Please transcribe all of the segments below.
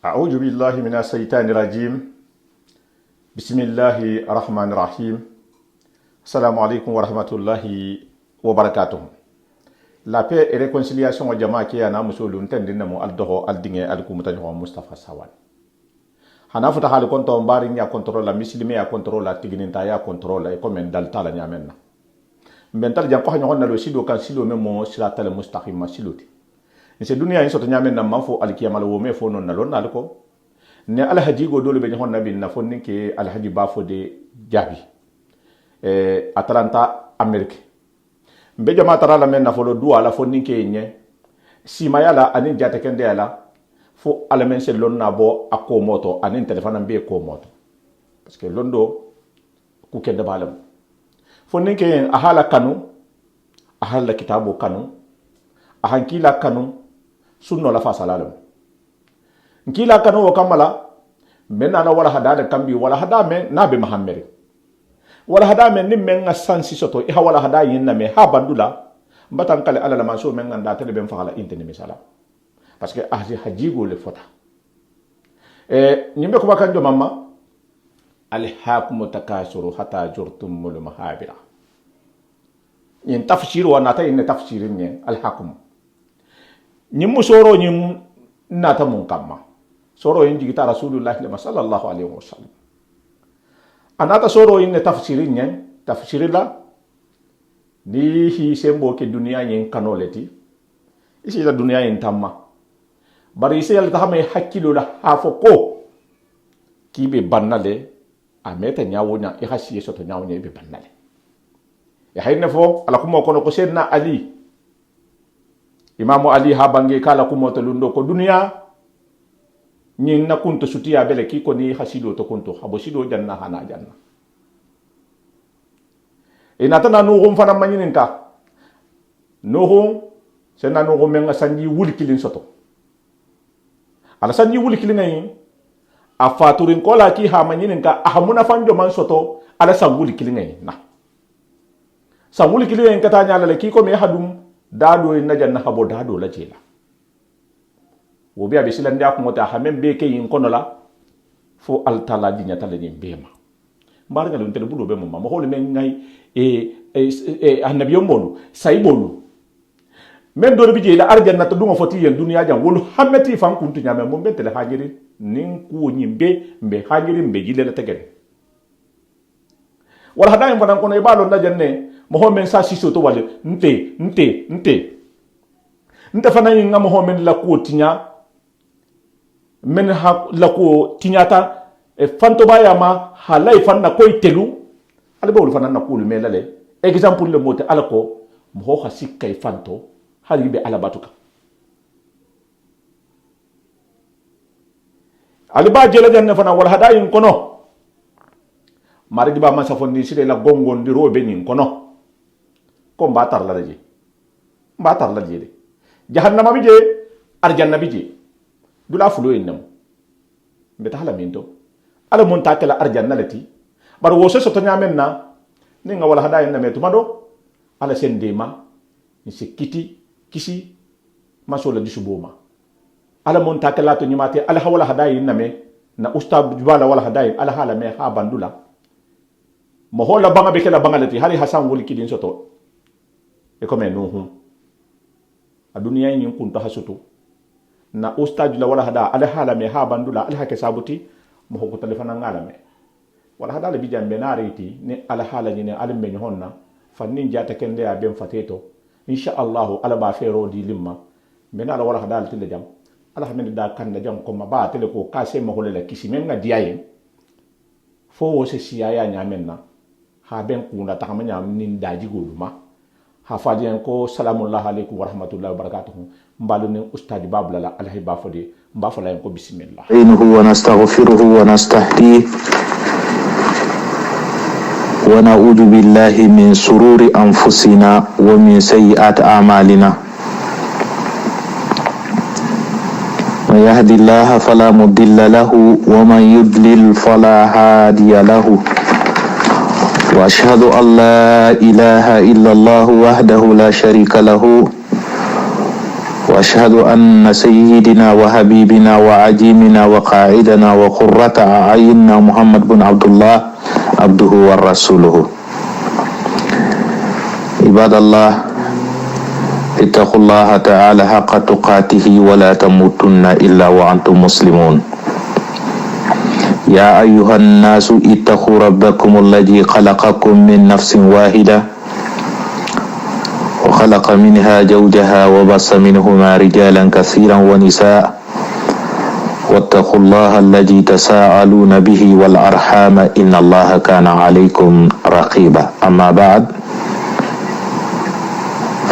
أعوذ بالله من الشيطان الرجيم بسم الله الرحمن الرحيم السلام عليكم ورحمة الله وبركاته. La paix et réconciliation au jama qui ana musulu ntendina mo aldoho aldinge alkumutani ho Mustafa Sawan. Hana futa hal konto mbari nya contrôle la muslimi ya contrôle la tigninta ya contrôle e comme dal tala nya menna. Mbental jam ko hanyo na lo sido kan silo memo siratal mustaqim masiloti. Nse dunia yin soto nyamen na mafo alkiyama lo me fo non na lon nalko ne alhaji go dole be hon nabi na fon ninke alhaji bafo de jabi Atlanta Amerique mbe jama tarala men na fo do ala fon ninke nye sima yala anin jate kende yala fo ala men se lon na bo akko moto anin telephone be ko moto parce que londo ku kende balam fon ninke ahala kanu ahala kitabu kanu ahankila kanu sunno la fasalalam nkila kanu wakamala menna na wala hada da kambi wala hada men nabi muhammad wala hada men nimmen sansi soto iha wala hada yin na me ha bandula mbatan kale ala la maso men nganda tele ben fala intene misala parce que ahji hajigo le fota nyimbe ko bakanjo mamma al hakum takasuru hatta jurtumul mahabira yin tafsir wa nata yin tafsirin ne al hakum nyimmu soro nyim nata mun kamma soro yin jigita rasulullah sallallahu alaihi wasallam anata soro yin tafsirin nyen tafsirila ni hi sembo ke dunia yin kanoleti isi da dunia yin tamma bari isi yalta hame hakkilo la hafo ko kibe bannale ameta nyawonya e hasiye soto nyawonya be bannale ya hayne fo ala kuma kono ko sedna ali Imamu Ali habange kala kumoto lundo ko dunia nyin na kunto sutiya bele ki ko ni hasido to kunto habosido janna hana janna inatana no hum fana manyinin ka no hum sena no hum men sanji wulikilin soto ala sanji wulikilin ngay a faturin kola ki ha manyinin ka ahamuna fanjo man soto ala san wulikilin ngay na san wulikilin ka ta nyala le ki ko me hadum dado na janna habo dado la jela wo biya be silan da ko mota ha men be ke yin kono la fo al tala dinya tala ni bema mbar ngal ontel bulo be mama hol men ngay annabiyo molu say bolu men do bi jela arjanna to duma foti yen dunya jam wolu hameti fan kuntu nyame mo betele hajiri nin ku nyimbe mbe hajiri mbe jile la tegere wala hadayen fanan kono e balo na janne Mohamed sa siso to wale nte fana yin nga Mohamed la ko tinya men ha la ko tinyata e fanto baya ma halay fanna koy telu ale bawul fana na ko lu melale exemple le mote alako mo ha sikkay fanto hali be ala batuka ali ba jela janne fana wal hadayin kono mari di ba ma safoni sire la gongon di robe nin kono ko mbatar la je de jahannama bi je arjanna bi je dula fulo innam beta hala minto ala mon takala arjanna lati bar wo so to nyamen na ni nga wala hada en metu mado ala sendema ni sekiti kisi masola disuboma ala mon takala to nyimate ala hawala hada en na ustab jubala wala hada ala hala me ha bandula mo hola banga be kala banga lati hali hasan woli kidin soto e comme nuhu a dunia yin kunto hasuto na ustaju la wala hada ala hala me ha bandula ala hake sabuti mo ko telefona ngala me wala hada le bijambe na reti ne ala hala ni ne ala me honna fannin jata kende ya ben fateto insha Allah ala ba fero di limma me na ala wala hada tele jam ala hamende da kan da jam ko ma ba tele ko kase mo holela kisi men nga diayen fo wo se siya nyamenna ha ben kuna ta kamanya nin daji goluma hafadiyan ko salamullah alaikum warahmatullahi wabarakatuh mbalu ne ustadi babla alhi bafodi mbafala en ko bismillah innahu wa nastaghfiruhu wa nastahdihi wa na'udhu billahi min sururi anfusina wa min sayyiati a'malina man yahdihillahu fala mudilla lahu wa man yudlil fala hadiya lahu وأشهد أن لا إله إلا الله وحده لا شريك له وأشهد أن سيدنا وحبيبنا وعجيمنا وقائدنا وقرة أعيننا محمد بن عبد الله عبده ورسوله. عباد الله، اتقوا الله تعالى حق تقاته ولا تموتن إلا وأنتم مسلمون. يا أيها الناس اتقوا ربكم الذي خلقكم من نفس واحدة وخلق منها زوجها وبث منهما رجالا كثيرا ونساء واتقوا الله الذي تساءلون به والأرحام إن الله كان عليكم رقيبا. أما بعد،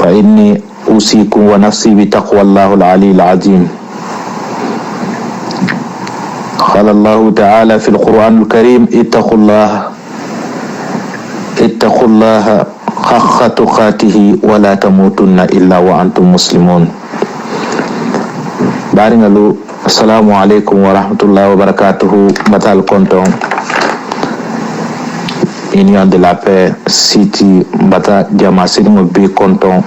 فإني أوصيكم ونفسي بتقوى الله العلي العظيم. قال الله تعالى في القرآن الكريم: اتقوا الله حق تقاته ولا تموتن إلا وأنتم مسلمون. بارنغلو السلام عليكم ورحمة الله وبركاته. Batal konton Union de la Paix City bata jama sidingo be konton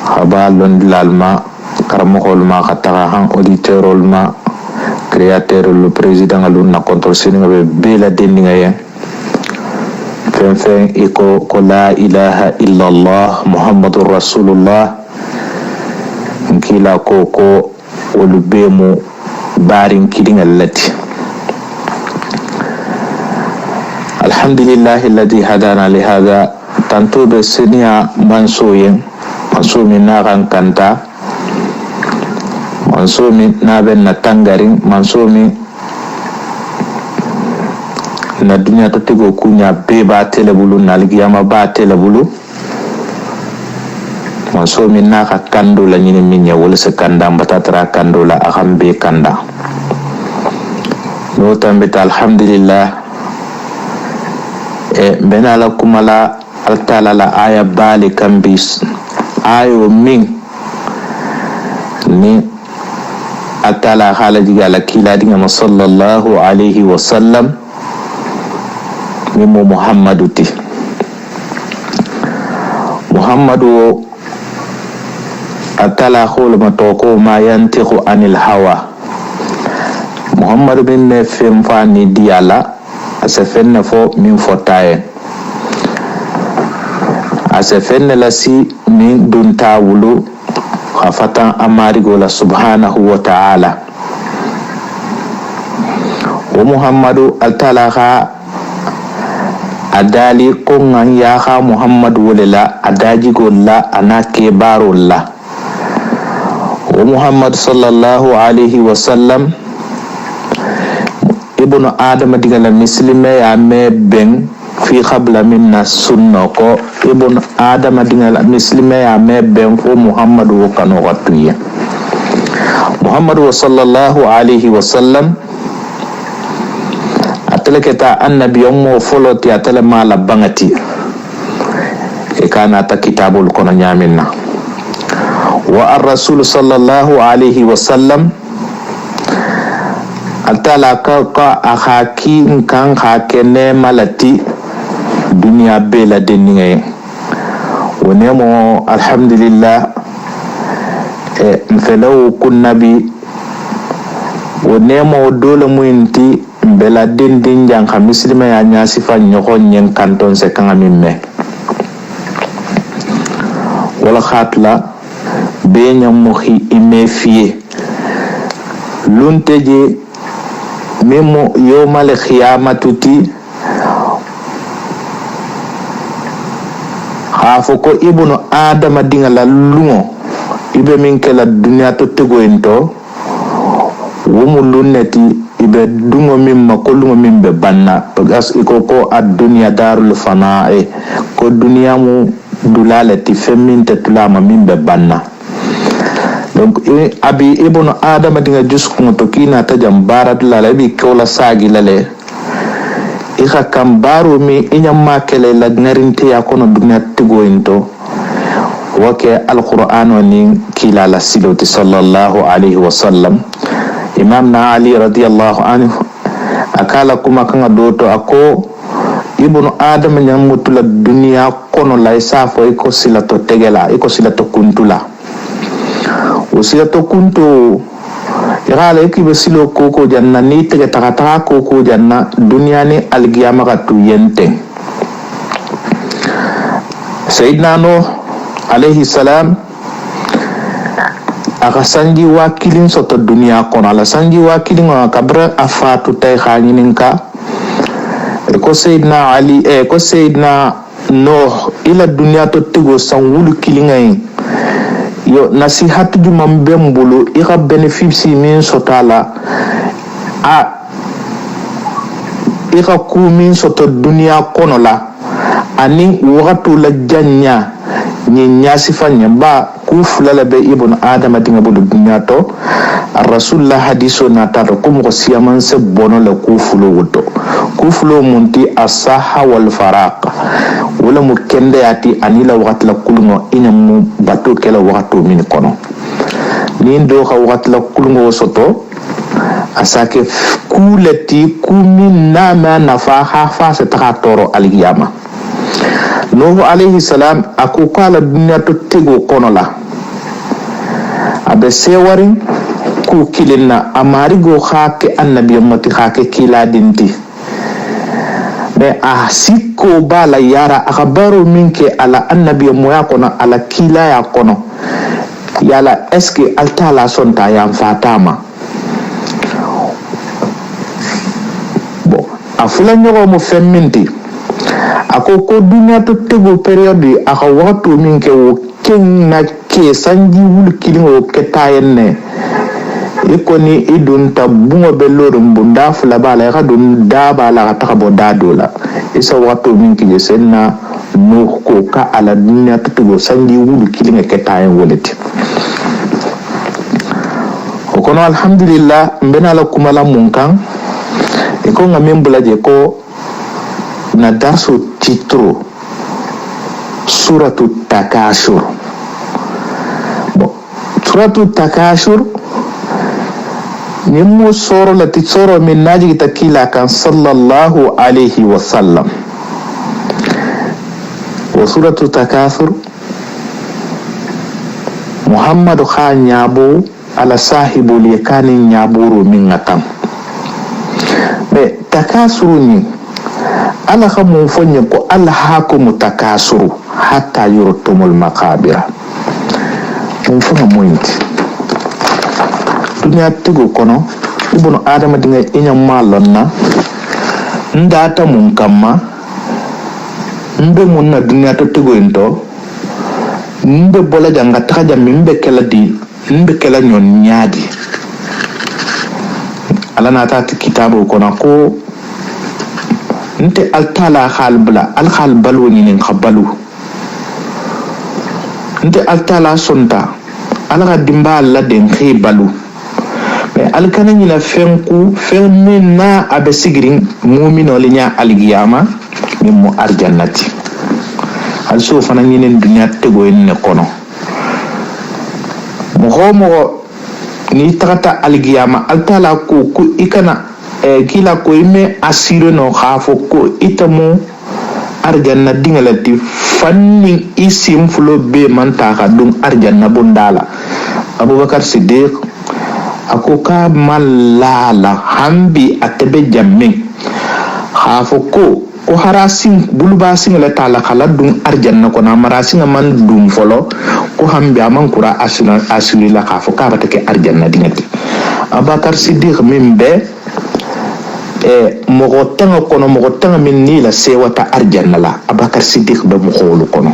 haba londi lalma karamokol ma kataka han auditeur ma créateur le président alun na contrôle sidingo be la deninga ye fen iko ko la ilaha illallah muhammadur rasulullah nkila ko wolu be mu barin kidinga lati. Alhamdulillahi alladhi hadana li hadha. Tanto be senia mansoyen mansomi na kan kanta mansomi na ben na tangarin mansomi na dunia to tego kunya be ba telebulu na ligiyama ba telebulu mansomi na ka kando la nyini minya wala se kanda mbatatra kando la akambe kanda no tambita. Alhamdulillah benala kumala altala la aya bali kambis ayo min ni atala halajiga la kila dinga sallallahu alaihi wasallam mimo muhammadu ti muhammadu atala khul matoko ma yantiqu anil hawa. muhammadu bin ne femfani diala asefenne fo min fotaye asefenne la si min dunta wulu khafatan amarigo la subhanahu wa ta'ala. wa muhammadu altalaha adali ko ngan ya kha muhammadu wala adaji golla anake barolla. wa muhammad sallallahu alaihi wasallam ibnu adam digala muslime ya me ben fi qabla minna sunna ko ibnu adam digala muslime ya me ben fo muhammadu kanu watuya muhammadu sallallahu alaihi wasallam atleketa annabi ummu foloti atale mala bangati e kana ta kitabul kono nyaminna. wa ar-rasul sallallahu alaihi wasallam altala ka akhakin kan hakene malati dunia bela deninga wonemo alhamdulillah mfelaw kun nabi wonemo dole muinti bela dindin jang ka muslima ya nyasi fa nyoko nyen kanton se kan mimme wala khatla be nyam mohi imefie lunteje memo yomal khiyamatuti hafoko ibnu adama dingala lungo ibe min kala dunya to tego ento womu lunneti ibe dungo mimma ko lungo mimbe banna parce iko ko ad dunya darul fanae ko dunya mu dulalati feminte tulama mimbe banna. donc abi ibnu adama dinga jusku to kina tajam barat la bi kola sagi lale ika kambaru mi inyamma kele la ngarinti ya kono dunya tigo into wake alquran wani kila la siloti sallallahu alaihi wasallam. imam na ali radiyallahu anhu akala kuma kanga doto ako ibnu adama nyamutula dunya kono la isafo iko silato tegela iko silato kuntula Wasiyato kunto irale ki besilo koko janna ni tege takata koko janna dunia ni algiyama ka tu yente. Sayyidina Nuh alayhi salam aka sanji wakilin soto dunia kono ala sanji wakilin wa kabra afatu tay khanininka ko Sayyidina Ali ko Sayyidina Nuh ila dunia to tego sanwulu kilingai yo nasihatu jumam bembulu ika benefice min sotala a ika ku min soto dunia kono la ani wakatu la janya ni nyasifa nyamba ku fulala be ibn adam dinga bulu dunia to rasulullah hadiso na tato ko mo siyaman se bono la ku fulo woto ku fulo munti asaha wal faraq wala mu kende ati anila wakati la kulungo ina mu bato kela wakati min kono ni ndo ka wakati la kulungo soto asake kuleti kumi nama nafaha fa se toro aliyama. Nuhu alayhi salam aku kala dunia to tego kono la abe sewari ku kilina amari go khake annabi mati khake kila dinti be asiko bala yara akabaru minke ala annabi moya kono ala kila ya kono yala eske altala sonta ya fatama bo afula nyogo mo femminti ako ko dunia to tego periode aka waktu minke wo ken na ke sanji wul kilingo ketayenne ikoni idun tabungo beloro mbunda fula bala ka dun da bala ka takabo dadola isa waktu minke jesenna no ko ka ala dunia to tego sanji wul kilingo ketayen woleti okono alhamdulillah mbena la kumala munkan iko ngambula je ko na darso titro suratu takashur. Bon, suratu takashur nimu soro la titsoro min naji takila kan sallallahu alaihi wasallam. Wa suratu takashur Muhammad kha nyabo ala sahibu likani nyaburu min ngatam. Be takasuru ni ala khamu fonye ko alla hakumu takasuru hatta yurtumul maqabira mun fama moyinti dunya tego kono ibnu adama dinga inya malonna ndata mun kamma mbe mun na dunya to tego ento mbe bola janga taja mbe kala di mbe kala nyon nyaadi ala na ta kitabu kono ko nte altala khalbla al khalbalu ni khabalu nte altala sonta ala dimba la den khibalu mais al kanani la fenku fenna abe sigrin mu'mino linya algiyama mimmo arjannati al so fana ni nen dunya tego en kono mo ni tata algiyama altala ko ikana kila ko ime asire no khafo ko itamu arjanna dingalati fanni isim fulo be manta ka dum arjanna bundala abubakar siddiq ako ka malala hambi atebe jamme khafo ko harasin bulba singala tala khala dum arjanna ko na marasinga man dum folo ko hambi aman kura asiri la khafo ka batake arjanna dingati abubakar siddiq mimbe mogo tanga min ni la sewata arjanna la abakar siddiq be mo kholu kono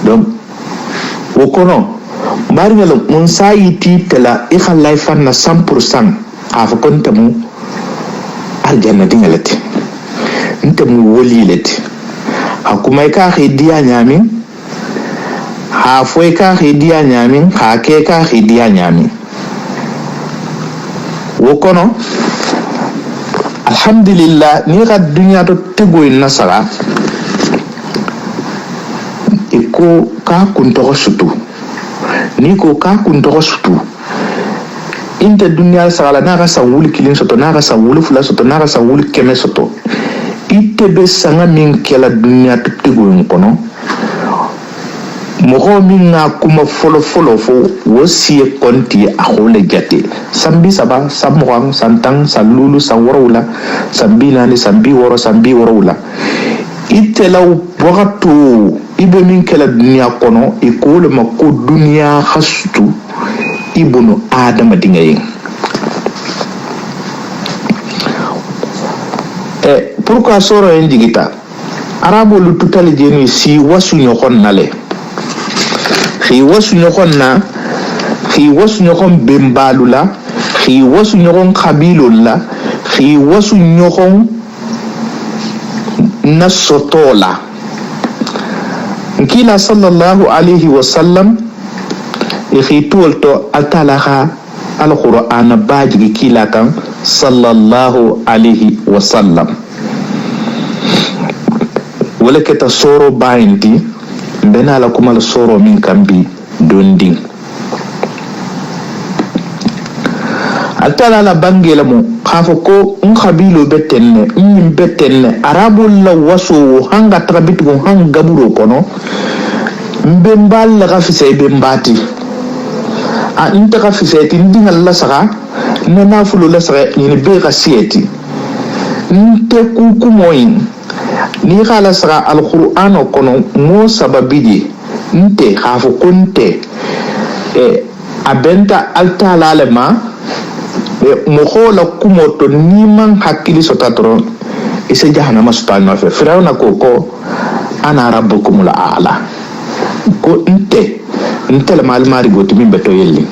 donc o kono bari ngalo mun sayiti tela e khallay fanna 100% afa konta mu arjanna dingalati nte mu wolilati hakumay ka khidiya nyamin ha foy ka khidiya nyamin ha ke ka khidiya nyamin wokono alhamdulillah ni ga dunya to tego nasara iko ka kunto sutu ni ko ka kunto sutu inte dunya sala na ga sawul kilin soto na ga sawul fula soto na ga sawul keme soto ite be sanga min kela dunya to tego kono mɔgɔ min ka kuma fɔlɔ fo o si ye kɔnti a k'o le jate san 30 san 20 san 10 san 7 san 8 la san 40 san 60 san 60 la i tɛlaw wagatu i bɛ min kɛla duniya kɔnɔ i k'o le ma ko duniya ka sutu i bunu adamaden ye pourquoi sɔrɔ ye jigita arabu lu tutali jeni si wasu ɲɔgɔn na le khi wasu ɲɔgɔn na khi wasu ɲɔgɔn benbalu la khi wasu ɲɔgɔn kabilo la khi wasu ɲɔgɔn na soto la kila sallallahu alaihi wasallam khi tolto atalaha alquran bajigi kila kan sallallahu alaihi wasallam wala keta soro bainti bena la kuma soro min kambi dondi atala la bangela mo khafo ko khabilo betenne betenne arabul la waso hanga trabitu hanga buro kono mbembal la gafise bembati a inta gafise tindinga la saka nana fulu la saka ni be gasiyeti nte kukumoyin ni khala sara alquran kono mo sababiji nte hafu kunte abenta altala lema mo khola kumoto ni man hakili sotatro ise jahannama subhanahu wa firawna koko ana rabbukumul a'la ko nte la mal mari goti min beto yelli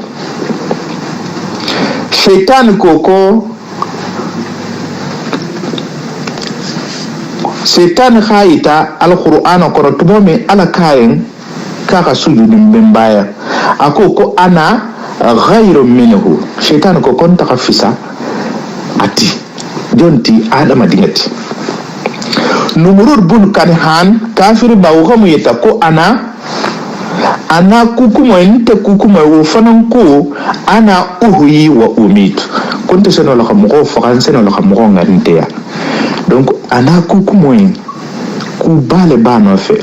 shaytan koko setan khayita alquran ko to momi ala kayen kaka sujudin bembaya ako ana ghayru minhu setan ko kon ta khafisa ati jonti adama dingati numurur bun kanhan kafir bawo ko yeta ko ana kukumo inte kukumo wo fanan ko ana uhuyi wa umit konto seno la khamo faranse no la khamo ngante ya donc ana kukumoyin ku bale bano fe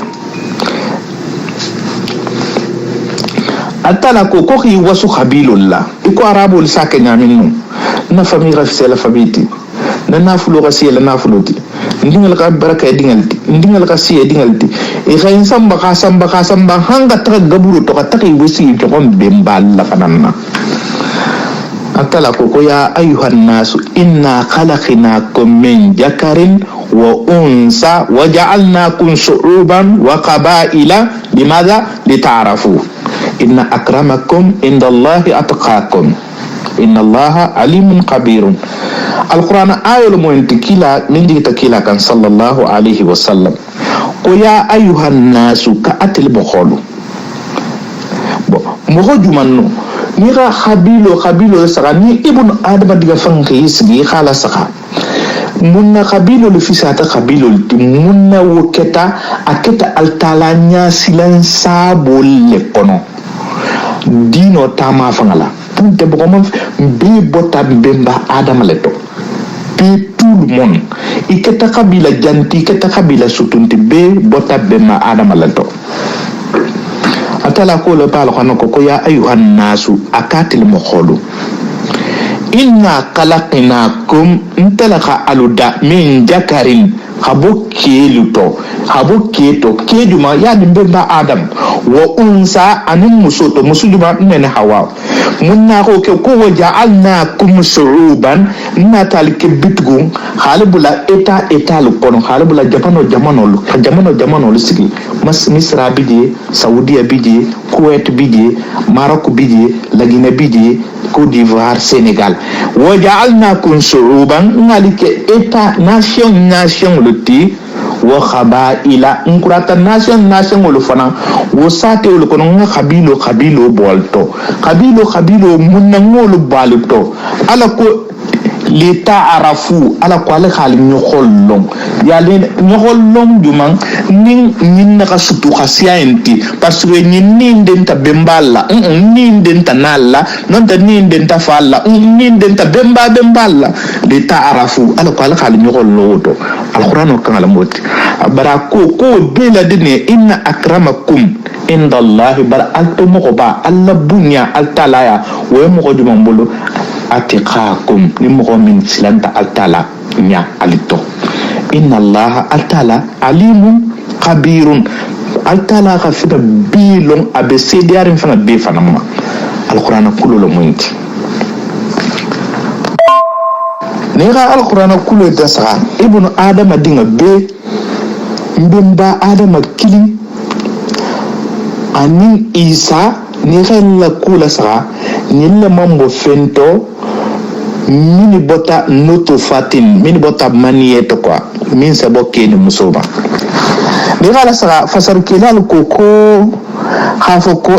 atala ko ki wasu khabilullah iko arabul sakanya minnu na fami rafse la famiti na nafulo rasiya la nafuloti ndingal ka baraka dingalti ndingal ka siya dingalti e khayin samba hanga tra gaburu to ka taki wasi to kon bembal la fananna atala ko ya ayuhan nasu inna khalaqnakum min jakarin wa unsa wa ja'alnakum shu'uban wa qabaila limadha lita'arafu inna akramakum indallahi atqakum innallaha alimun kabirun alquran ayul mu'mintikila min digitakila kan sallallahu alaihi wasallam ko ya ayuhan nasu ka atil bukhulu mo hojumanno ni ga khabilo saka ni ibn adama diga fanki sigi khala saka munna khabilo le fisata khabilo ti munna woketa aketa altalanya silan sabol le kono dino tama fangala punte bogom be bota bemba adama le to pe tout le monde iketa kabila janti iketa kabila sutunti be bota bemba adama le to atala ko le palo kono ko ya ayuhan nasu akatil mukhulu inna khalaqnakum intalaka aluda min jakarin habo keto kejuma ya dimba adam wa unsa anin musoto musujuma men hawa munna ko ke ko waja'alnakum shu'uban natal ke bitgu halibula eta lu kono halibula jamano lu sigi misra bidi saudiya bidi kuwait bidi maroc bidi lagina bidi Côte d'Ivoire Sénégal waja'alnakum shu'uban ngalike eta nation luti wa khabaila nkurata nation lu fana wo sate lu kono nga khabilo bolto khabilo munna ngolu balto ala ko li ta'arafu ala ko ala khali nyokollong ya li nyokollong juman nin na kasutu khasienti parce que nin den ta bemballa nin den ta nalla non ta nin den ta falla nin den ta bemballa li ta'arafu ala ko ala khali nyokollo to alquran kan ala moti bara ko bela dine inna akramakum inda Allah bar altumo ko ba alla bunya altalaya we mo ko juman bolo atiqakum ni mo min silanta altala nya alito inna Allah altala alimun khabirun altala ka fita bilon abe sediarin fana be fana ma alquran kullu lo munti nega alquran kullu dasa ibnu adam dinga be mbemba adam kili anin isa ni la kula sa ni la mambo fento mini bota noto fatin mini bota maniyete quoi min sa bokke ni musoba ni gala sa fasar kilal koko khafo ko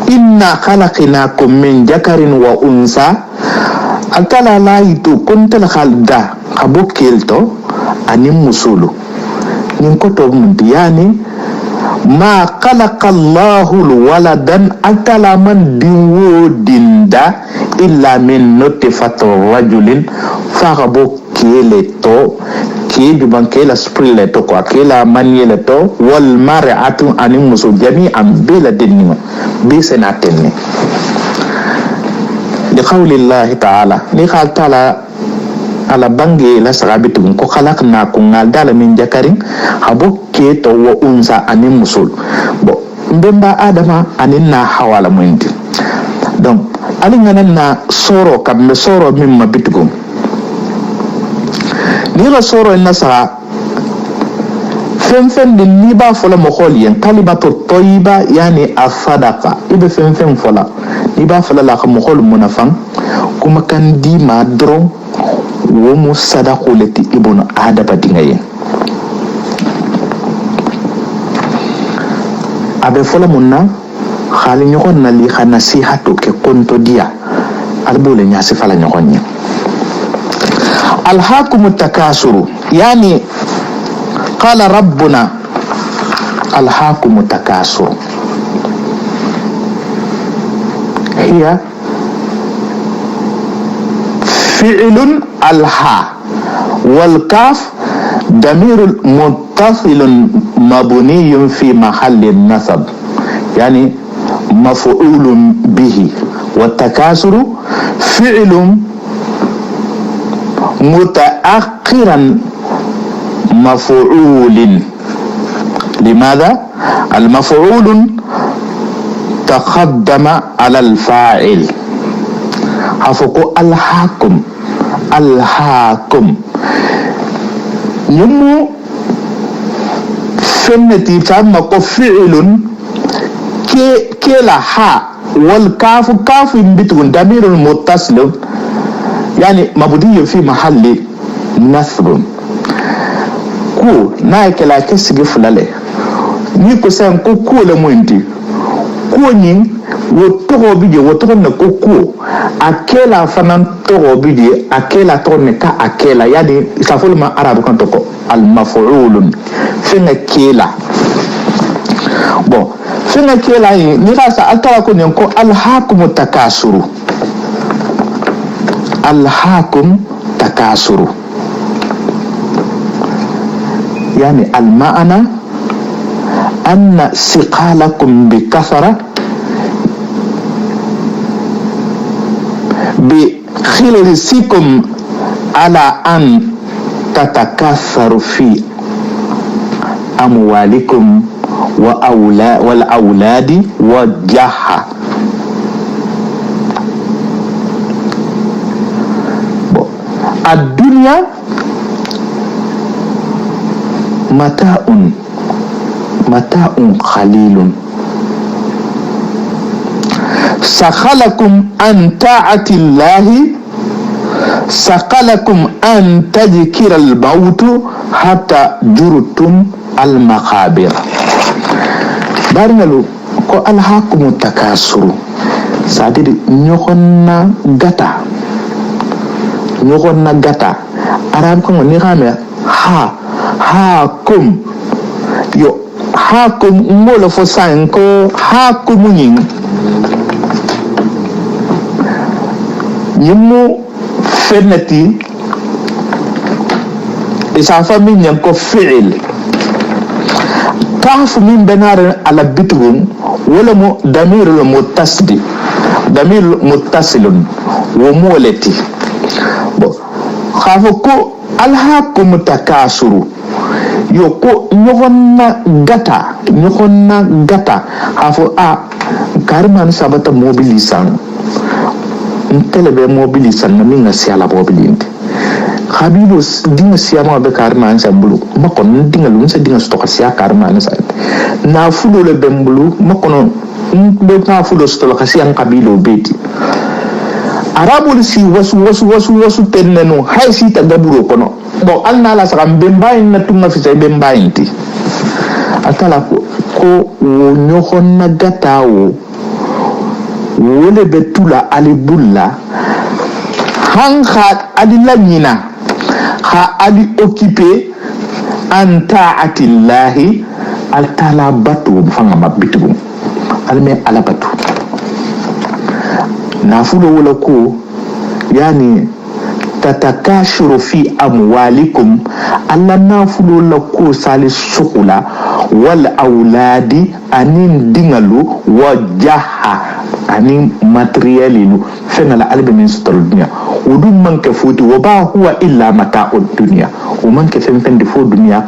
inna khalaqnakum min jakarin wa unsa atala laitu kuntal khalda khabokkelto anin musulu nin ko to mun yani ma khalaqa Allahu waladan atala man diwo dinda illa min nutfatin rajulin farabo kele to ke juban kela sprille to ko kela maniele to wal mar'atu anim musu jami'an bila dinni bi sanatin li qawli Allah ta'ala ni qala ta'ala ala bange la sarabitu ko khalaqna kun dala min jakarin habo ke to wa unsa anin musul bo mbemba adama anin na hawala mundi donc ali nganan na soro kam soro min mabitugo ni la soro na sara fem din ni ba fola mo kholiyen kalimatu tayyiba yani afadaqa ibe fem fola ni ba fola la ko mo khol munafan kuma kan di ma dron womu sadaqu lati ibnu adaba dingaye abe fola munna khali nyokon na li khana sihatu ke konto dia albule nyasi fala nyokonya alhaakum takasuru yani qala rabbuna alhaakum takasuru hiya fi'lun alha wal kaf ضمير متصل مبني في محل النصب يعني مفعول به والتكاثر فعل متأخرا مفعول لماذا المفعول تقدم على الفاعل حفظوا الحاكم يمو فنتي فما فعل كلا ها والكاف كاف بتكون ضمير متصل يعني مبني في محل نصب كو نايك لا كسي فلاله نيكو سان كو لا موينتي كو نين wotogo bije wotogo ne koko akela fanan togo bije akela torne ka akela yani safulma arabu kan toko al maf'ulun fina kela bon fina kela ni rasa altara ko nyen ko al hakum takasuru yani al ma'ana anna siqalakum bi kathara بخلصكم على أن تتكاثروا في أموالكم والأولاد والجاه الدنيا متاع قليل سخلكم عن طاعة الله سخلكم عن تذكر الموت حتى جرتم المقابر بارنلو ko alhaakum takasuru c'est-à-dire nyokonna gata ñogon na gata arab ko ni xame ha kum yo ha kum molo fo san ko ha kum ñing ñimu fenati isa fami ñan ko fi'il tafu min benar ala bitrum wala mo damir al muttasdi damir muttasilun wa mulati bo khafu ko alhaakum takasuru yo ko ñogonna gata khafu karman sabata mobilisan ntelebe mobilisan na minga siala mobilinte khabilo dinga siama be karman sambulu makon dinga lu sa dinga stoka sia karman sa na fulo le bembulu makono be na fulo stoka sia kabilo beti arabul si wasu tennenu hay si ta gaburo kono bon alna la saka bembayin na tunga fi say bembayinti atala ko wo ñoxonna gatawo wole be tula ali bulla han kha ali lañina kha ali occupé an ta'atillahi altala batu fanga mabbitu alme ala batu nafulo wala ko yani tatakashuru fi amwalikum alla nafulo la ko sali sukula wal auladi anin dingalu wajaha anin materialilu fenala albe min sutal dunya wudum manke foti waba huwa illa mata'ud dunya o manke femfende fo dunya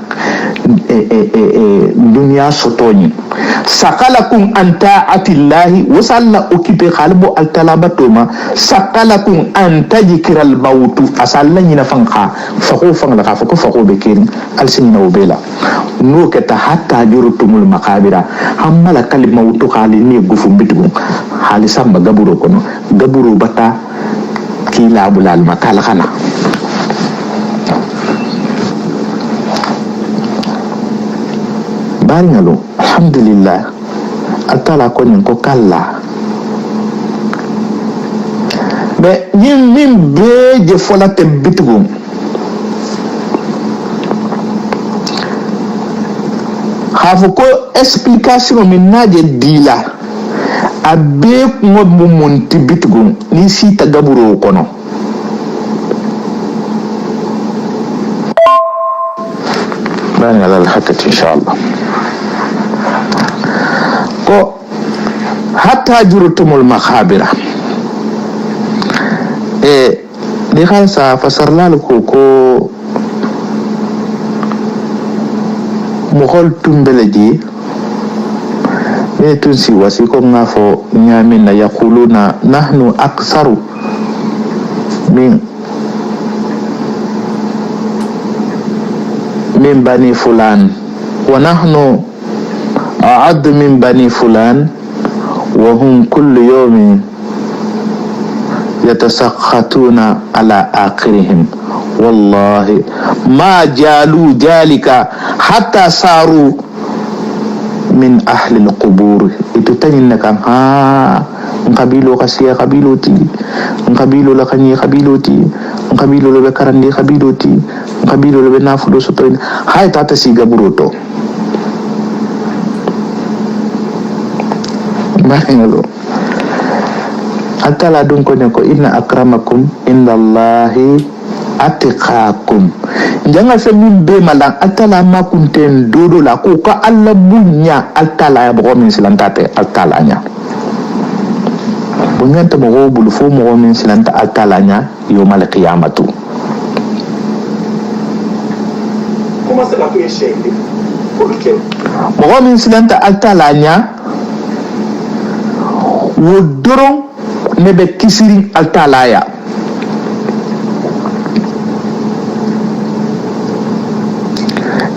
dunya sotoni sakalakum anta atillahi wasalla okipe khalbo altalabatoma sakalakum anta jikral bautu asalla nyina fanqa faqo fangla ka faqo faqo be ken alsinna obela no keta hatta jurutumul maqabira hammala kalima wutu khali ni gufu mbitigu hali samba gaburo kono gaburo bata kila bulal makala kana baringalo alhamdulillah atala ko nyen ko kala be nim be je fola te bitugo hafu ko explication min naje dila abe ko mo monti bitugo ni si ta gaburo kono bani ala al-haqqi inshallah ko hatta jurutumul makhabira di khalsa fasarlal ko mohol tumbeleji ne tunsi wasi ko ngafo nyamina yaquluna nahnu aktsaru min bani fulan wa nahnu أعد من بني فلان وهم كل يوم يتسخطون على آخرهم والله ما جالوا ذلك حتى صاروا من أهل القبور إتتنين كان قبيلو قسيا قبيلوتي قبيلو لكني قبيلوتي قبيلو لبكرني قبيلوتي قبيلو لبنافلو سطوين هاي تاتسي قبروتو mahingalo atala dun ko ne ko inna akramakum indallahi atqakum janga fe min be malang atala makunten dodo la ko ka alla bunya atala ya bo min silantate atala nya bunyanta mo bulu fo mo min silanta atala nya yawmal qiyamatu kuma sala ko yeshende porque mo min silanta atala nya wodoron nebe kisiri altalaya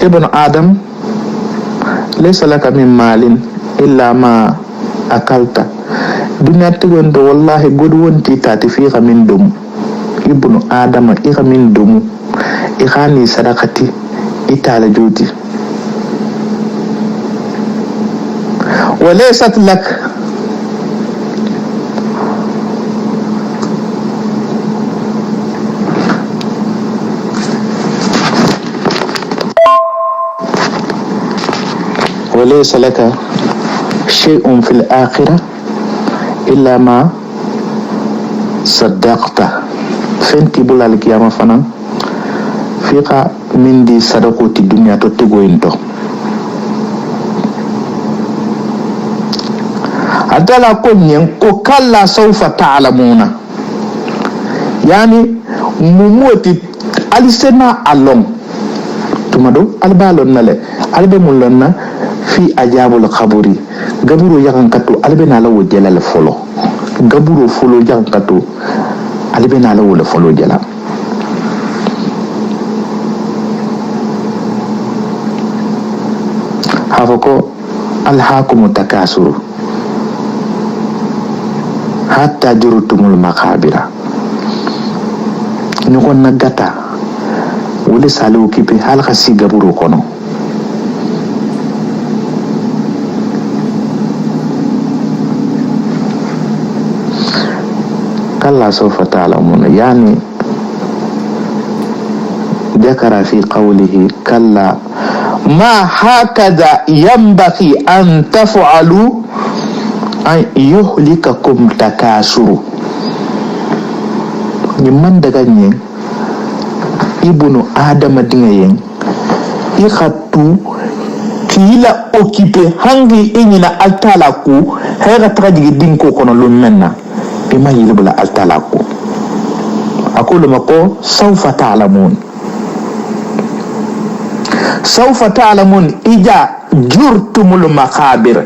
ibn adam laysa laka min malin illa ma akalta dunya tigon do wallahi godu wonti tati fi min dum ibn adam ika min dum ikhani sadaqati itala joti walaysat lak وليس لك شيء في الآخرة إلا ما صدقته فنتي بولا القيامة فنا فيقا من دي صدقوت الدنيا تتقوينتو adala ko nyen ko kala sawfa ta'lamuna yani mumoti alisena along tumado albalon nale albe mulonna fi ajabul khaburi gaburu yakan katu albe na lawo jelal folo gaburu folo yakan katu albe na lawo le folo jela hafako alhaakum takasuru hatta jurutumul makabira nyukon nagata wole salu kipe halka sigaburu kono kalla sawfa ta'lamuna yani ذكر في قوله كلا ما هكذا ينبغي أن تفعلوا أن يهلككم تكاثر ñimman daga ñen ibnu adama dinga yen i khatu kila occupé hangi inyina altala ku hera trajigi dinko kono lu menna bima yilbula altala ku aqulu mako sawfa ta'lamun sawfa ta'lamun ija jurtumul makabir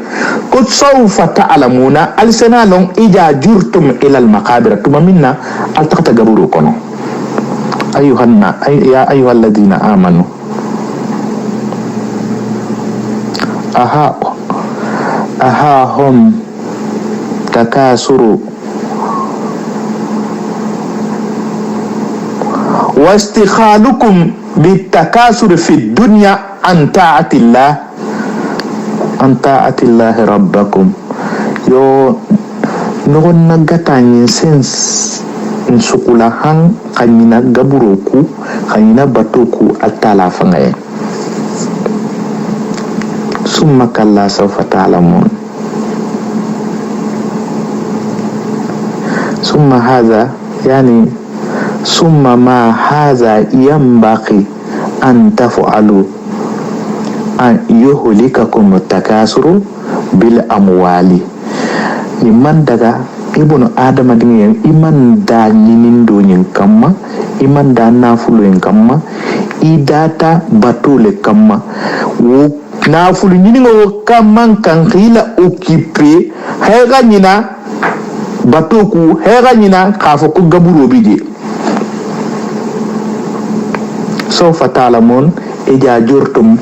ko sawfa ta'lamuna alsana long ija jurtum ila al makabir tuma minna altaqta gaburu kono ayuhanna ya ayyuhalladhina amanu aha hum takasuru wastikhalukum bitakasur fi dunya an ta'atillahi rabbakum yo nogon nagatanye sens nsukula han kanyina gaburoku kanyina batoku atala fangaye summa kalla sawfa ta'lamun summa hadha yani summa ma hadha yanbaghi an taf'alu an yuhlikakum takasuru bil amwali liman daga ibnu adama dingen iman da nyinin do nyin kamma iman da nafulu en kamma idata batule kamma wo nafulu nyinin wo kamman kan khila occupé hega nyina batoku hega nyina kafo ko gaburo bidi sawfa ta'lamun ija jurtum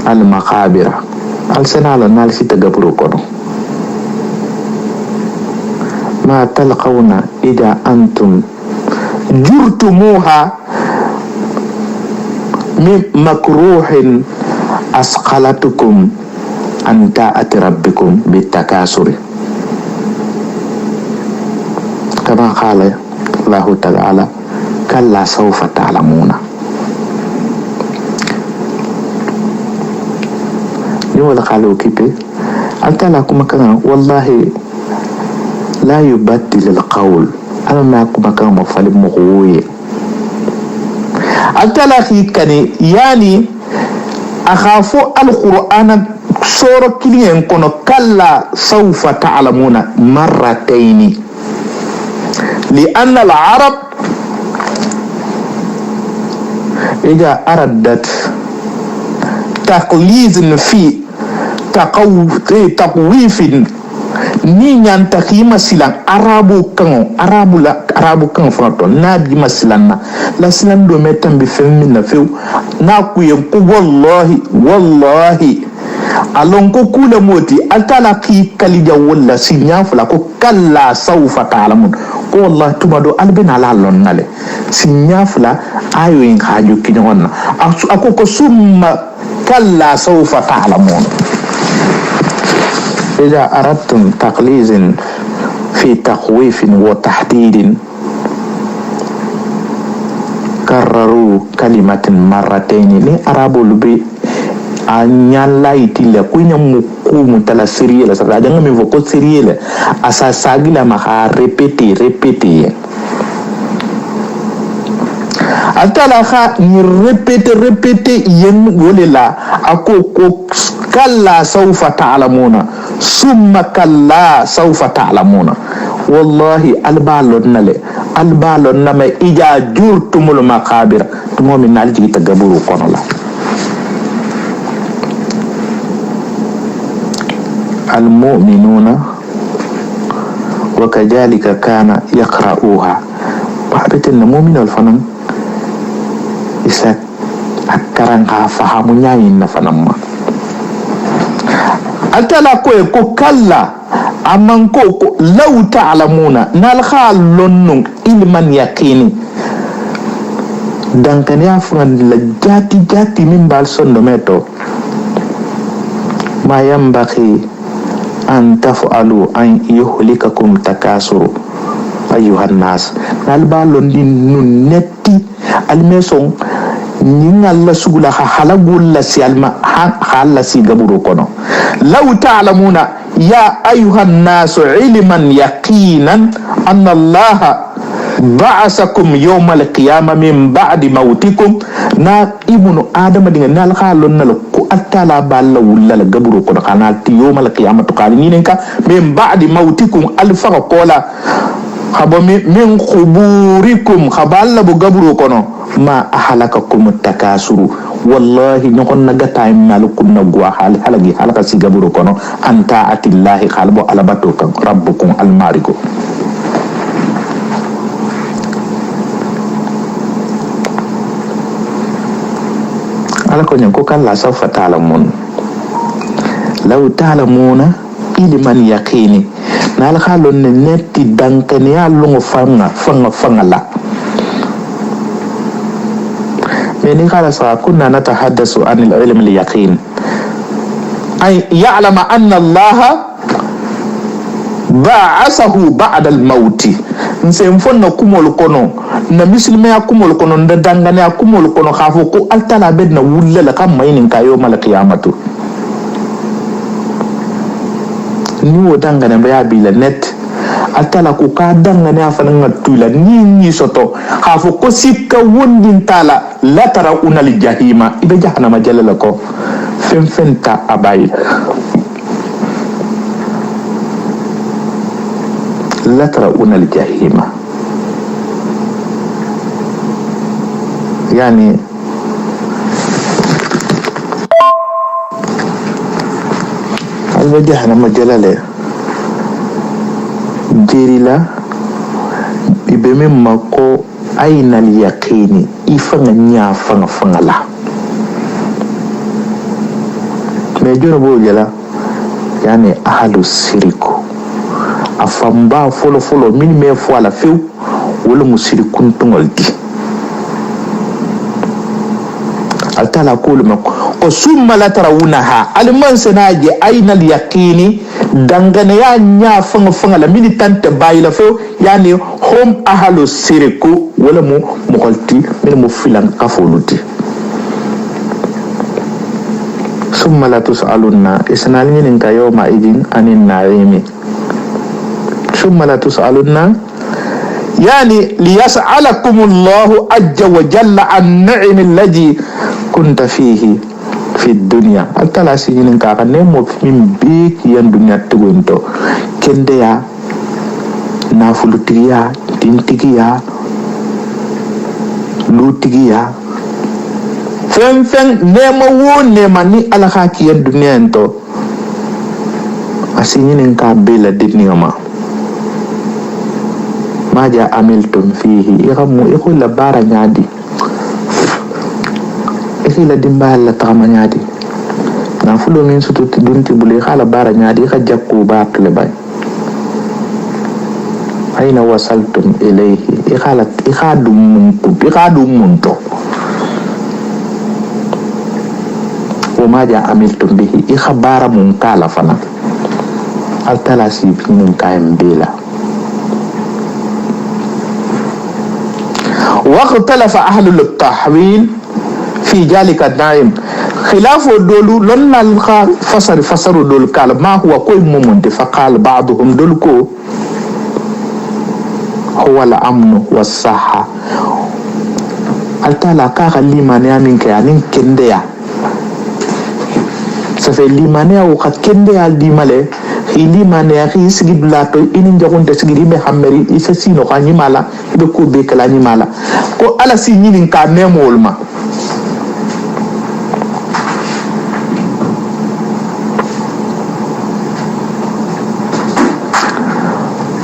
al makabira al sanala nal sita gaburo kono ma talqawna ida antum jurtumuha min makruhin asqalatukum an ta'ati rabbikum bitakasuri kama qala Allah ta'ala kalla sawfa ta'lamuna ni wala qalu kipe altala kuma kana wallahi la yubaddil alqawl ana ma kuma kana mafali mughwi altala kani yani akhafu alquran sura kiliyen kono kalla sawfa ta'lamuna marratayn لأن العرب إذا أردت تقليد في تقويف ni nyanta kima silang arabu kan fronto na bi masilanna la silan do metam bi femmin na few na ku yen ko wallahi alon ko kula moti altala ki kalija wala sinya fula ko kalla sawfa ta'lamun ko wallahi tumado albina la lon nale sinya fula ayo en haju kinonna ako ko summa kalla sawfa ta'lamun إذا أردتم تقليد في تخويف وتحديد كرروا كلمة مرتين لأرابو لبي anyala itile kunya mukumu tala seriele sa janga mi voko seriele asa sagila maka répéter atala kha ni répéter yen wolela ako kalla sawfa ta'lamuna summa kalla sawfa ta'lamuna wallahi albalon name ija jurtumul maqabir tumo min nalji tagaburu kono la المؤمنون وكذلك كان يقرؤوها بحبت المؤمن الفنان إسا أكرنها فهمنا إن فنما أتلا كو كلا أمن كو لو تعلمون نالخال لنن علما يقيني دانكني أفغان لجاتي من بالسون دوميتو ما ينبغي an taf'alu an yuhlikakum takasuru ayuhan nas nalbalon din nun netti almeson nin alla sugula halagul la sialma halla si gaburu kono law ta'lamuna ya ayuhan nas ilman yaqinan anna allaha ba'asakum yawmal qiyamah min ba'di mautikum na ibnu adama dinga nal khalon nal ko attala balla wulla la gaburu ko kana ti yawmal qiyamah to kali ninka min ba'di mautikum alfa qola khabo min khuburikum khaballa bu gaburu kono ma ahalakakum takasuru wallahi nyokon naga time nalukum na gwa halagi halaka si gaburu kono anta atillahi khalbo alabatu kan rabbukum almariku ala ko nyanko kala sawfa ta'lamun law ta'lamuna ilman yaqini nal khalon ne netti dankane ya lungo fanga la meni kala sa kunna natahaddasu anil ilm al yaqin ay ya'lama anna allah ba'asahu ba'da al maut nse mfonna kumol kono na muslima ya kumol kono nda dangane ya kumol kono khafo ko altala bedna wulla la kam maynin kayo mal qiyamatu ni wo dangane ba ya bila net altala ko ka dangane afana ngatula ni soto khafo ko sikka wondin tala la tara unal jahima ibe jahannama jalala ko fenta abai la tara unal jahima yani jahannama jalale jerila ibe min mako ainal yaqini ifanga nya fanga la me jona bo jala yani ahlus siriku afamba folo min me fo ala few wala musirikun tungolti altala kulu ko summa la tarawunaha alman sanaje ainal yaqini dangane ya nya fanga la militante bayila fo yani hom ahlu siriku wala mu mukolti min mu filan kafoluti summa la tusaluna isnalni nin kayoma idin anin naimi summa la tusaluna yani liyas'alakumullahu ajja wa jalla an ni'am alladhi kunta fihi fi dunya altala sinin ka ne mo min bi yan dunya tugunto kende ya nafulutiya tintigiya lutigiya fen nema wo nema ni alaka ki yan dunya ento asinin ka bela diniyama maja amiltum fihi iramu ikula bara nyadi ikila dimba la tama nyadi na fulo min sutu dunti bule khala bara nyadi ka jakku batle bay aina wasaltum ilayhi ikhadum munto wa maja amiltum bihi ikhabara mun kala fana altalasi bin kaymbila واختلف أهل التحويل في ذلك النعيم خلاف دولو لن نلقى فسر دول قال ما هو كل ممند فقال بعضهم دولكو هو الأمن والصحة التالا كاغا ليمانيا منك يعني كنديا سفي ليمانيا وقد كنديا ديمالي ليمانيا خي سيغي بلاتو إنين جاكون تسيغي ريمي حمري إساسينو خاني مالا بكو بيكلا مالا كو ألا سينين كاميم ولما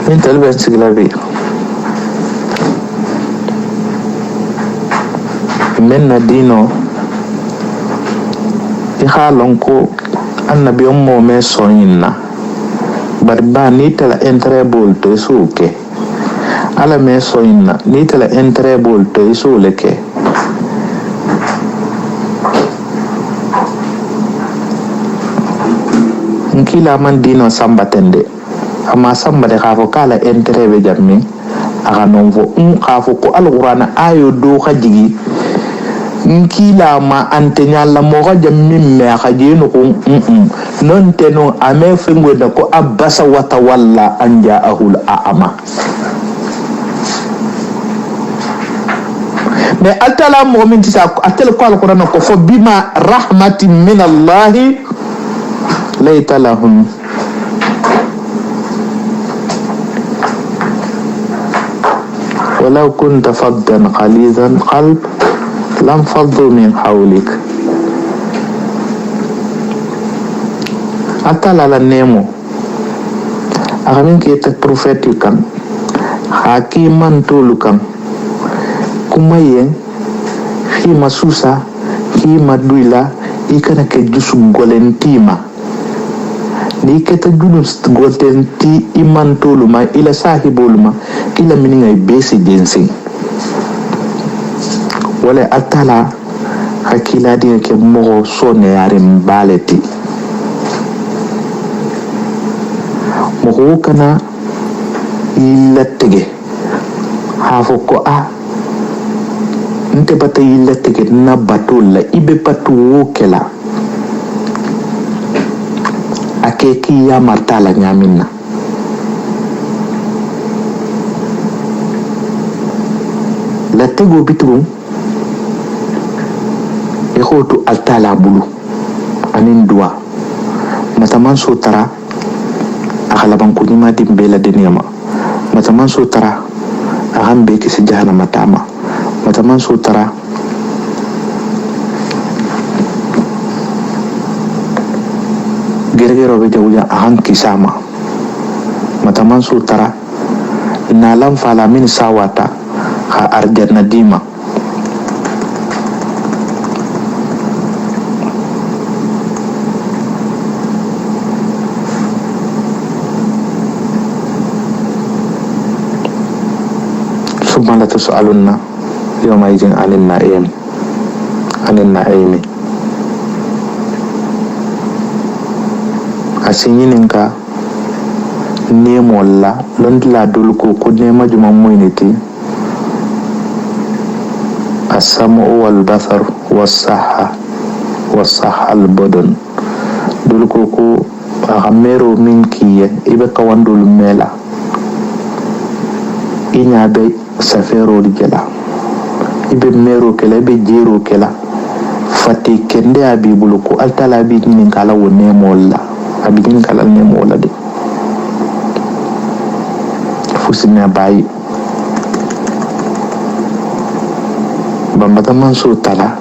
انت البس سيغلابي من دينو يخالونكو النبي أمو ميسويننا بربا نيتلا انتري بولتو يسوكي على ميسويننا نيتلا انتري بولتو يسولكي nkila man dino sambatende ama sambade khafo kala intérêt be jammi aga non fo khafo ko alqur'ana ayo do khajigi nkila ma antenya la mo ga jammi me khajino ko non teno ame fengo da ko abasa wa tawalla an ja'ahul a'ama mais altala mu'min tisa atel ko alqur'ana ko fo bima rahmatin min allah layta lahum ولو كنت فظا غليظ القلب لانفضوا من حولك atala la nemo agamin ke ta prophetic kan hakiman tulukan kuma yen hima susa hima duila ikana ke jusu golentima ni ke ta junus golenti iman tuluma ila sahibuluma ila mininga besi jensi wala atala hakila dia ke mo sone yare mbaleti mo kana illa tege hafo ko a nte bata illa tege na batulla ibe patu wokela akeki ya martala nyamina la tego bitu ekhoto altala bulu anin dua mataman sutara akalaban kunyima dimbela deniyama mataman sutara ahambe kisi jahannama tama mataman sutara gergero be jawja aham kisama mataman sutara nalam fala min sawata ha arjanna dima ثم لا تسألن يومئذ عن النعيم asinyinka nemo la londla dulko ko nema juma moyniti asamu wal basar was-sahha al badan dulko ko amero minkiye ibe kawandul mela inya be safero dijala ibe mero kala be jero kala fati kende abibulu ko altala bi nin kala wonne molla abigin kala ne molla de fusina bayi bambata manso tala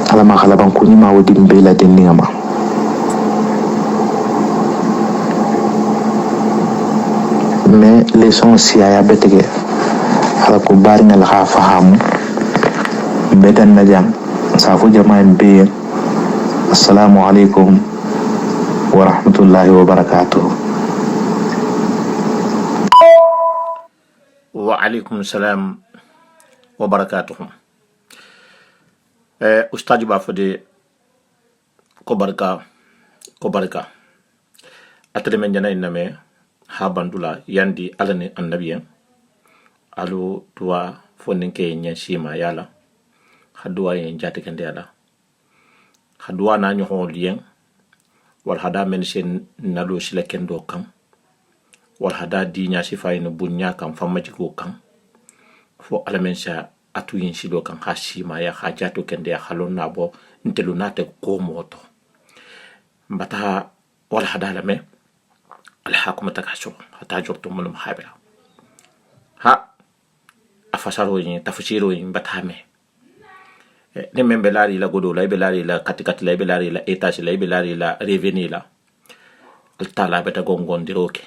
ala ma kala ban kuni ma wodi mbela de ningama mais l'essentiel ya betege ala ko bari ngal ha fahamu bedan na jang safu jama'a be assalamu alaikum wa rahmatullahi wa barakatuh. Wa alaikum salam wa barakatuh. Ustadi ba fode ko barka atade men jana iname ha bandula yandi alani annabiyen alu tuwa foninke nyen shima yala khadwa yen jati kende ala khadwa na nyo lien wal hada men sen nalo sila kendo kam wal hada dinya sifay no bunya kam famaji ko kam fo alamen sa atu yin silo kan hashima ya hajato kende ya halon nabo ntelu nate ko moto mbata wal hada lame al hakuma takasho hata jokto mulum habira ha afasaro yin tafsiro yin batame ne membe lari la godo la belari la katikati la belari la etage la belari la reveni la tala beta gongon diroke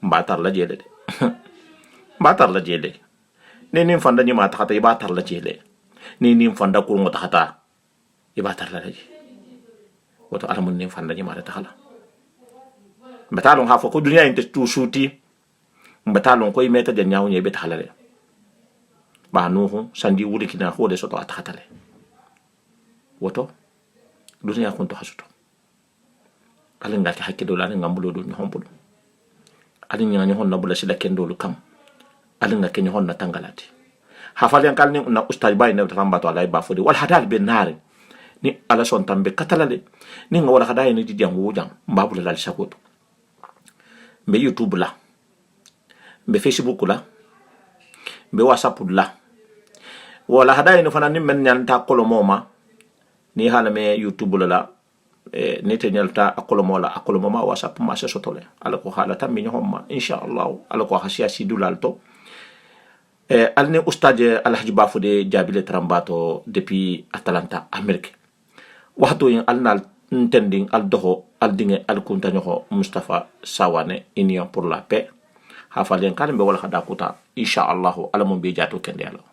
mbatar la jele de mbatar la jele ne nim fanda ni mata khata ibatar la jele ni nim fanda ko ngota khata ibatar la je woto alamun nim fanda ni mata khala mbatalon ha fo ko dunya inte tu suti mbatalon ko imeta de nyaaw nyebe takhalale ba nuhu sandi wuri kina ko de soto atakhatale woto dunya ko to hasuto ala ngati hakkido la ngambulo do ni hombulo ala nyanya honna bula sila kendo lu kam ala ngake ni honna tangalati hafali an kalni na ustaj bay ne tamba to alay ba fodi wal hadal be nare ni ala son tambe katalale ni ngawala haday ni di jangu jang mbabula lal shakoto be youtube la be facebook la be whatsapp la wala haday no fana ni men nyanta kolomoma ni hala me youtube la ni te nyalta akolomoma whatsapp ma se sotole ala ko hala tammi nyoma inshallah ala ko hasiya sidulalto alne ustaje alhaji bafude jabile trambato depuis atalanta amerique waxto yin alnal ntending al doho al dinge al kuntanyo mustafa sawane union pour la paix hafalen kan be wala khada kuta inshallah ala mo be jato kende ala